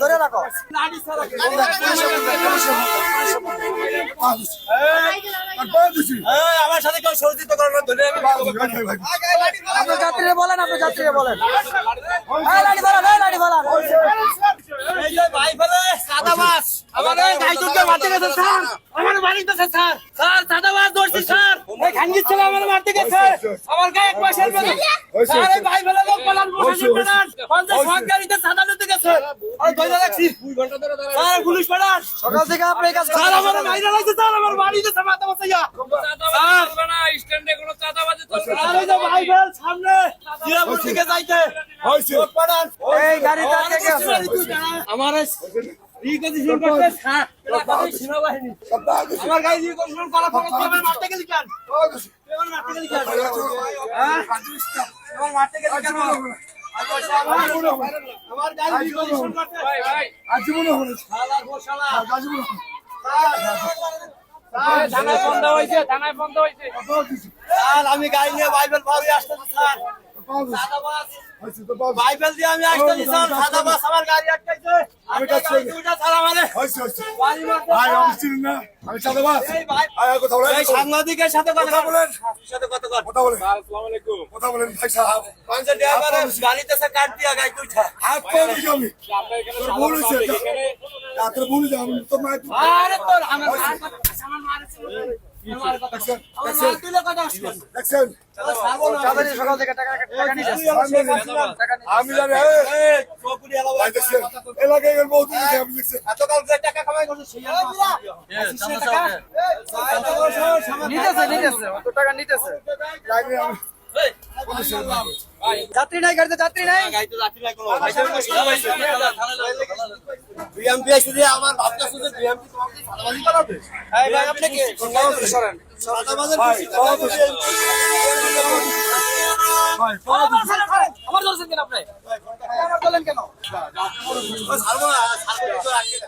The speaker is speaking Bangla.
ধরে রাখো আমার সাথে কেউ সহযোগিত করেন আপনার যাত্রীরা বলেন লাঠি ফেলান ভাই ফেলে সাদা মাছ আমাদের গাইজনকে মারতে গেছে স্যার আমার মারিতেছে স্যার সাদা মাছ ধরছি স্যার এই খাঙ্গির ছেলে আমার মারতে গেছে আমার গায়ে এক পয়সার বেশি স্যার এই ভাই ফেলে লোক পালান বসে পালান 50 ভাগ গাড়িতে সাদা নিতে গেছে আর কইলা রাখছি 2 ঘন্টা ধরে স্যার পুলিশ পালান সকাল থেকে আপনি এই কাজ স্যার আমার মাইরা লাগছে স্যার আমার বাড়িতে মাথা বসাইয়া স্যার না স্ট্যান্ডে কোনো চাঁদাবাজি চলবে না এই যে ভাই ফেল সামনে জিরাপুর দিকে যাইতে হইছে পালান এই গাড়িটা থেকে আছে আমার রিকন্ডিশন করতে স্যার সেনাবাহিনী আমার গাড়ি রিকন্ডিশন করা ফরজ করে মারতে গেলি কেন আমার মারতে গেলি কেন আমার মারতে গেলি কেন আমার গাড়ি রিকন্ডিশন করতে ভাই আজীবন হলো শালা গো শালা আজীবন থানায় ফোন দেওয়া হয়েছে স্যার আমি গাড়ি নিয়ে বাইবেল পাওয়ারে আসতেছি স্যার সাদাবাস বাইবেল দিয়ে আমি আসতেছি স্যার সাদাবাস আমার গাড়ি আটকাইছে আমি কাছে দুইটা স্যার আমারে হইছে ভাই আমি চিনি না আমি সাদাবাস এই ভাই কথা বলেন এই সাংবাদিকের সাথে কথা বলেন কথা বলেন আসসালামু আলাইকুম কথা বলেন ভাই সাহেব পাঁচটা ড্রাইভার গাড়িতে সে কাট দিয়া গাড়ি দুইটা হাত পা দিই আমি তোর ভুল হইছে তোর ভুল হইছে আমি তো মার আরে তোর আমার মারছে সকাল থেকে টাকা আমি জানি এলাকায় এতকাল যে টাকা কামাই করছে যাত্রী নাই গাড়িতে যাত্রী নাই আমার ভাবনা শুধু আপনি কি আমার দলছেন কেন আপনি আমার দলেন কেন